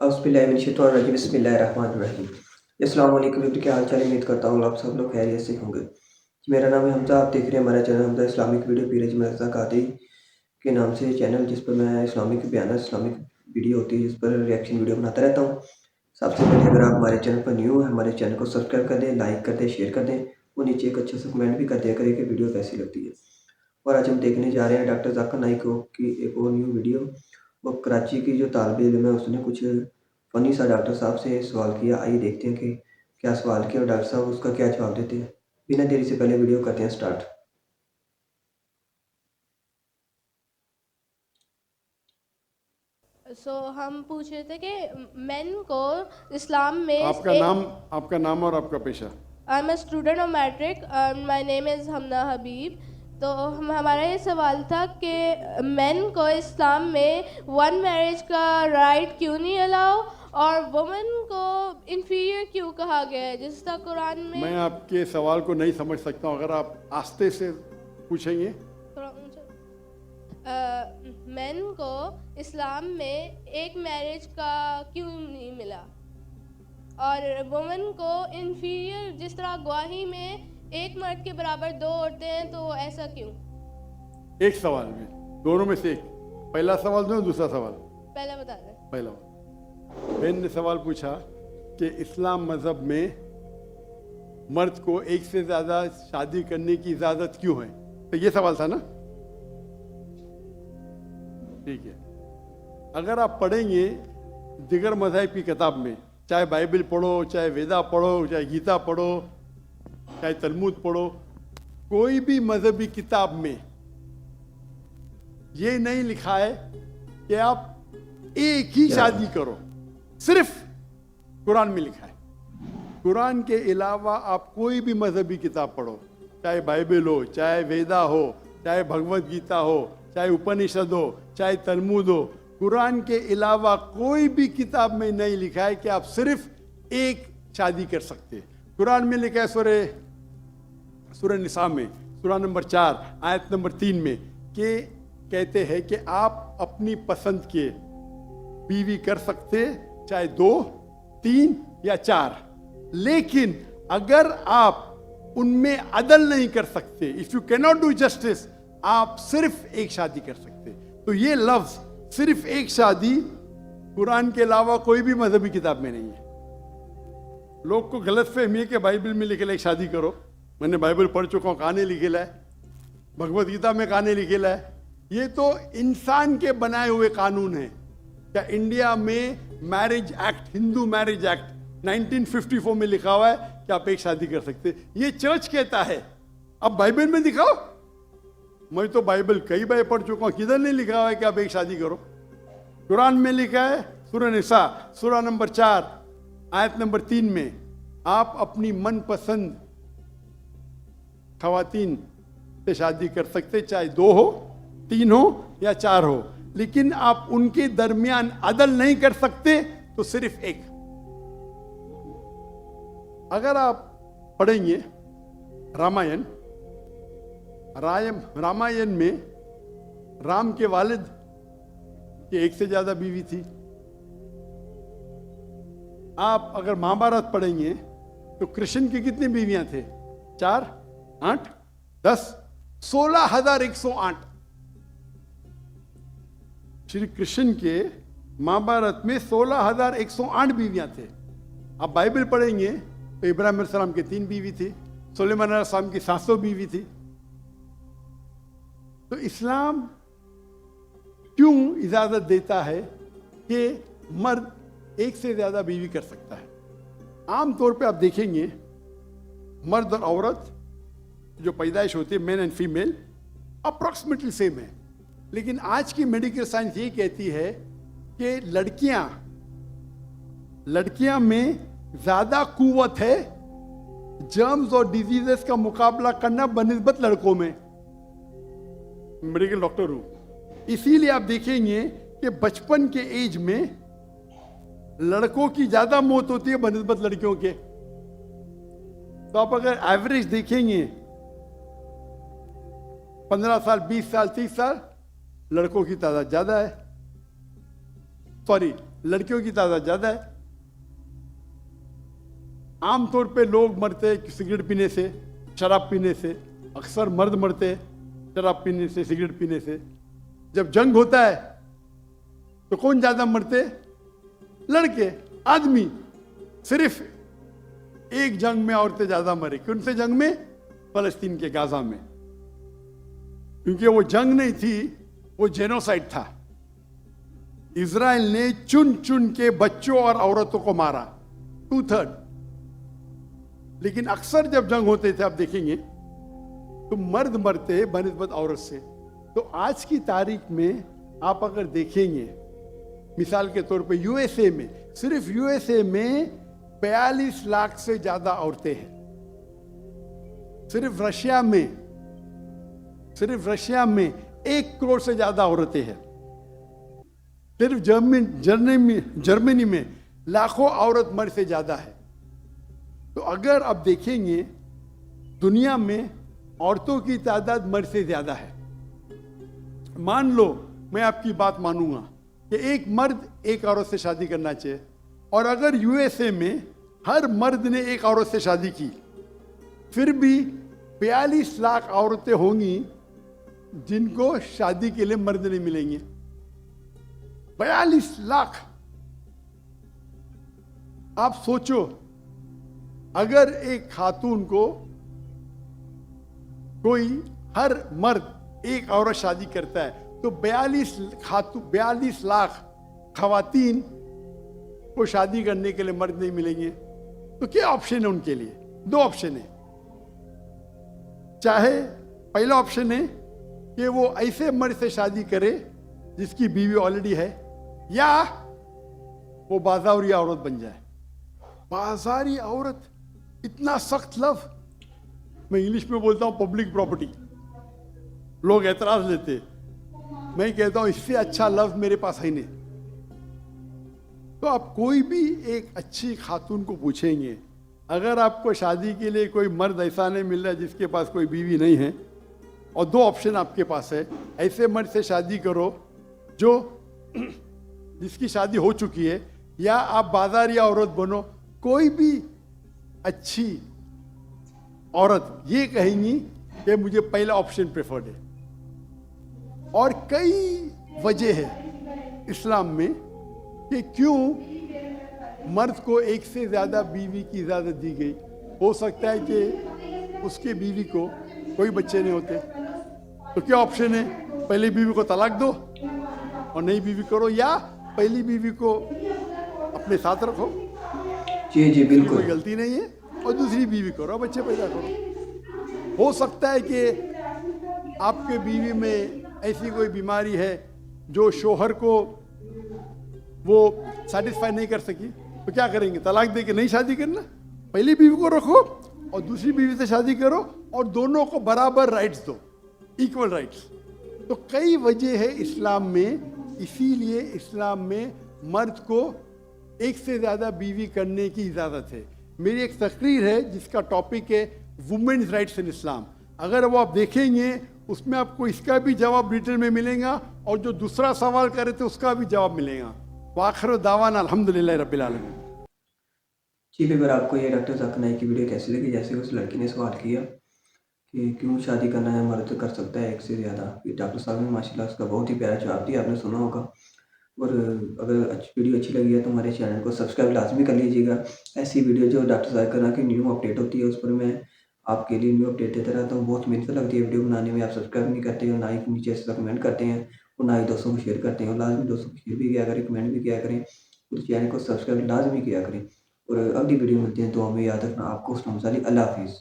औज़ुबिल्लाहि बिस्मिल्लाहिर्रहमानिर्रहीम। अस्सलाम वालेकुम एवरी, क्या हाल चाल है? उम्मीद करता हूँ आप सब लोग खैरियत से होंगे। मेरा नाम है हमज़ा, आप देख रहे हैं हमारा चैनल हमज़ा इस्लामिक वीडियो पीर मिर्ज़ा कादरी के नाम से चैनल, जिस पर मैं इस्लामिक बयान इस्लामिक वीडियो होती है, जिस पर रिएक्शन वीडियो बनाता रहता हूँ। सबसे पहले अगर आप हमारे चैनल पर न्यू हैं, हमारे चैनल को सब्सक्राइब कर दें, लाइक कर दें, शेयर कर दें और नीचे एक अच्छा सा कमेंट भी कर दिया करें कि वीडियो कैसी लगती है। और आज हम देखने जा रहे हैं डॉक्टर ज़ाकिर नाइक की एक और न्यू वीडियो। वो कराची की जो तालिब इल्म है, उसने कुछ फ़नी सा डॉक्टर साहब से सवाल किया। आइए देखते हैं कि क्या सवाल किया और डॉक्टर साहब उसका क्या जवाब देते हैं। बिना देरी से पहले वीडियो करते हैं स्टार्ट। हम पूछ रहे थे कि मेन को इस्लाम में आपका नाम आपका नाम और आपका पेशा। I am a student of matric and my name is Hamna Habib. तो हमारा ये सवाल था कि मेन को इस्लाम में वन मैरिज का राइट क्यों नहीं अलाउ और वुमेन को इन्फीरियर क्यों कहा गया है, जिस तरह कुरान में। मैं आपके सवाल को नहीं समझ सकता हूँ, अगर आप आस्ते से पूछेंगे। थोड़ा ऊंचा। मेन को इस्लाम में एक मैरिज का क्यों नहीं मिला और वुमेन को इन्फीरियर, जिस तरह गवाही में एक मर्द के बराबर दो औरतें हैं, तो ऐसा क्यों? एक सवाल में, दोनों में से एक। पहला सवाल दो, दूसरा सवाल। पहला बता दें। पहला बहन ने सवाल पूछा कि इस्लाम मज़हब में मर्द को एक से ज़्यादा शादी करने की इजाज़त क्यों है, तो ये सवाल था ना। ठीक है, अगर आप पढ़ेंगे दिगर मज़हब की किताब में, चाहे बाइबल पढ़ो, चाहे वेदा पढ़ो, चाहे गीता पढ़ो, चाहे तलमूद पढ़ो, कोई भी मजहबी किताब में ये नहीं लिखा है कि आप एक ही शादी करो। सिर्फ कुरान में लिखा है। कुरान के अलावा आप कोई भी मजहबी किताब पढ़ो, चाहे बाइबल हो, चाहे वेदा हो, चाहे भगवत गीता हो, चाहे उपनिषद हो, चाहे तलमूद हो, कुरान के अलावा कोई भी किताब में नहीं लिखा है कि आप सिर्फ एक शादी कर सकते। कुरान में लिखा है सूरह निसा में, सूरह नंबर 4 आयत नंबर 3 में, कि कहते हैं कि आप अपनी पसंद के बीवी कर सकते, चाहे 2, 3 या 4, लेकिन अगर आप उनमें अदल नहीं कर सकते, if you can not do justice, आप सिर्फ एक शादी कर सकते। तो ये लफ्ज सिर्फ एक शादी कुरान के अलावा कोई भी मजहबी किताब में नहीं है। लोग को गलत फहमी है कि बाइबल में लिखेला एक शादी करो। मैंने बाइबल पढ़ चुका हूँ, कहानी लिखेला है, भगवत गीता में कहानी लिखेला है। ये तो इंसान के बनाए हुए कानून है। क्या इंडिया में marriage act, Hindu marriage act 1954 में लिखा हुआ है कि आप एक शादी कर सकते। ये चर्च कहता है, अब बाइबल में दिखाओ। मैं तो बाइबल कई बार पढ़ चुका हूं, किधर नहीं लिखा हुआ है कि आप एक शादी करो। कुरान में लिखा है सूरह निसा, सूरह नंबर 4 आयत नंबर 3 में, आप अपनी मनपसंद खवातीन से शादी कर सकते, चाहे 2 हो, 3 हो या 4 हो, लेकिन आप उनके दरमियान अदल नहीं कर सकते, तो सिर्फ एक। अगर आप पढ़ेंगे रामायण, रामायण में राम के वालिद की एक से ज्यादा बीवी थी। आप अगर महाभारत पढ़ेंगे तो कृष्ण की कितनी बीवियां थे? 4, 8, 10, 16,108। श्री कृष्ण के महाभारत में 16,108 बीवियां थे। आप बाइबल पढ़ेंगे तो इब्राहिम अलैहिस्सलाम की 3 बीवी थी, सुलेमान अलैहिस्सलाम की 700 बीवी थी। तो इस्लाम क्यों इजाजत देता है कि मर्द एक से ज्यादा बीवी कर सकता है? आमतौर पे आप देखेंगे मर्द और औरत जो पैदाइश होती है, main and female, approximately same है। लेकिन आज की मेडिकल साइंस ये कहती है कि लड़कियां में ज्यादा कुव्वत है जर्म्स और डिजीजेस का मुकाबला करना बनिस्बत लड़कों में। मेडिकल डॉक्टर हूं, इसीलिए आप देखेंगे कि बचपन के एज में लड़कों की ज्यादा मौत होती है बनिस्बत लड़कियों के। तो आप अगर एवरेज देखेंगे 15 साल, 20 साल, 30 साल, लड़कों की तादाद ज्यादा है। सॉरी, लड़कियों की तादाद ज़्यादा है। आमतौर पे लोग मरते हैं सिगरेट पीने से, शराब पीने से। अक्सर मर्द मरते हैं शराब पीने से, सिगरेट पीने से। जब जंग होता है तो कौन ज़्यादा मरते? लड़के, आदमी। सिर्फ एक जंग में औरतें ज़्यादा मरी। कौन से जंग में? फलस्तीन के गाजा में। क्योंकि वो जंग नहीं थी, वो जेनोसाइड था। इजराइल ने चुन चुन के बच्चों और औरतों को मारा, 2/3। लेकिन अक्सर जब जंग होते थे, आप देखेंगे तो मर्द मरते बनिस्बत औरत से। तो आज की तारीख में आप अगर देखेंगे, मिसाल के तौर पे यूएसए में, सिर्फ यूएसए में 42 लाख से ज्यादा औरतें हैं। सिर्फ रशिया में 1 करोड़ से ज्यादा औरतें हैं। सिर्फ जर्मनी में लाखों औरत मर्द से ज्यादा है। तो अगर आप देखेंगे दुनिया में औरतों की तादाद मर्द से ज्यादा है। मान लो मैं आपकी बात मानूंगा कि एक मर्द एक औरत से शादी करना चाहिए, और अगर यूएसए में हर मर्द ने एक औरत से शादी की, फिर भी 42 लाख औरतें होंगी जिनको शादी के लिए मर्द नहीं मिलेंगे। 42 लाख। आप सोचो, अगर एक खातून को कोई हर मर्द एक औरत शादी करता है तो 42 लाख खवातीन को शादी करने के लिए मर्द नहीं मिलेंगे। तो क्या ऑप्शन है उनके लिए? 2 ऑप्शन है। चाहे पहला ऑप्शन है कि वो ऐसे मर्द से शादी करे जिसकी बीवी ऑलरेडी है, या वो बाजारी औरत बन जाए। बाजारी औरत, इतना सख्त लव। मैं इंग्लिश में बोलता हूं पब्लिक प्रॉपर्टी। लोग एतराज लेते, मैं कहता हूं इससे अच्छा लव मेरे पास है नहीं। तो आप कोई भी एक अच्छी खातून को पूछेंगे, अगर आपको शादी के लिए कोई मर्द ऐसा नहीं मिल रहा है जिसके पास कोई बीवी नहीं है, और 2 ऑप्शन आपके पास है, ऐसे मर्द से शादी करो जो जिसकी शादी हो चुकी है, या आप बाजारी औरत बनो। कोई भी अच्छी औरत ये कहेंगी कि मुझे पहला ऑप्शन प्रेफर्ड है। और कई वजह है इस्लाम में कि क्यों मर्द को एक से ज्यादा बीवी की इजाजत दी गई। हो सकता है कि उसके बीवी को कोई बच्चे नहीं होते, तो क्या ऑप्शन है? पहली बीवी को तलाक दो और नई बीवी करो, या पहली बीवी को अपने साथ रखो, जी बिल्कुल, कोई गलती नहीं है, और दूसरी बीवी करो, बच्चे पैदा करो। हो सकता है कि आपके बीवी में ऐसी कोई बीमारी है जो शोहर को वो सेटिस्फाई नहीं कर सकी, तो क्या करेंगे? तलाक दे के नहीं शादी करना, पहली बीवी को रखो और दूसरी बीवी से शादी करो, और दोनों को बराबर राइट्स दो, इक्वल राइट्स। तो कई वजह है इस्लाम में, इसीलिए इस्लाम में मर्द को एक से ज्यादा बीवी करने की इजाजत है। मेरी एक तकरीर है जिसका टॉपिक है वुमेन्स राइट्स इन इस्लाम। अगर वो आप देखेंगे उसमें आपको इसका भी जवाब डिटेल में मिलेगा, और जो दूसरा सवाल करे थे उसका भी जवाब मिलेगा। वाखिर दावाना अल्हम्दुलिल्लाह रब्बिल आलमीन। जी फिर आपको ये डॉक्टर ज़ाकिर नाइक की वीडियो कैसी लगी? जैसे उस लड़की ने सवाल किया कि क्यों शादी करना है, मर्द कर सकता है एक से ज़्यादा। डॉक्टर साहब ने माशाल्लाह उसका बहुत ही प्यारा जवाब दिया, आपने सुना होगा। और अगर वीडियो अच्छी लगी है तो हमारे चैनल को सब्सक्राइब लाजमी कर लीजिएगा। ऐसी वीडियो जो डॉक्टर ज़ाकिर नाइक की न्यू अपडेट होती है उस पर मैं आपके लिए न्यू अपडेट देता रहता हूँ। बहुत मेहनत लगती है वीडियो बनाने में, आप सब्सक्राइब नहीं करते हो, ना ही नीचे से कमेंट करते हैं, और ना ही दोस्तों को शेयर करते हैं। और लाजमी दोस्तों को शेयर भी किया करें, कमेंट भी किया करें, और चैनल को सब्सक्राइब लाजमी किया करें। और अगली वीडियो मिलते हैं, तो हमें याद रखना। आपको अल्लाह हाफिज़।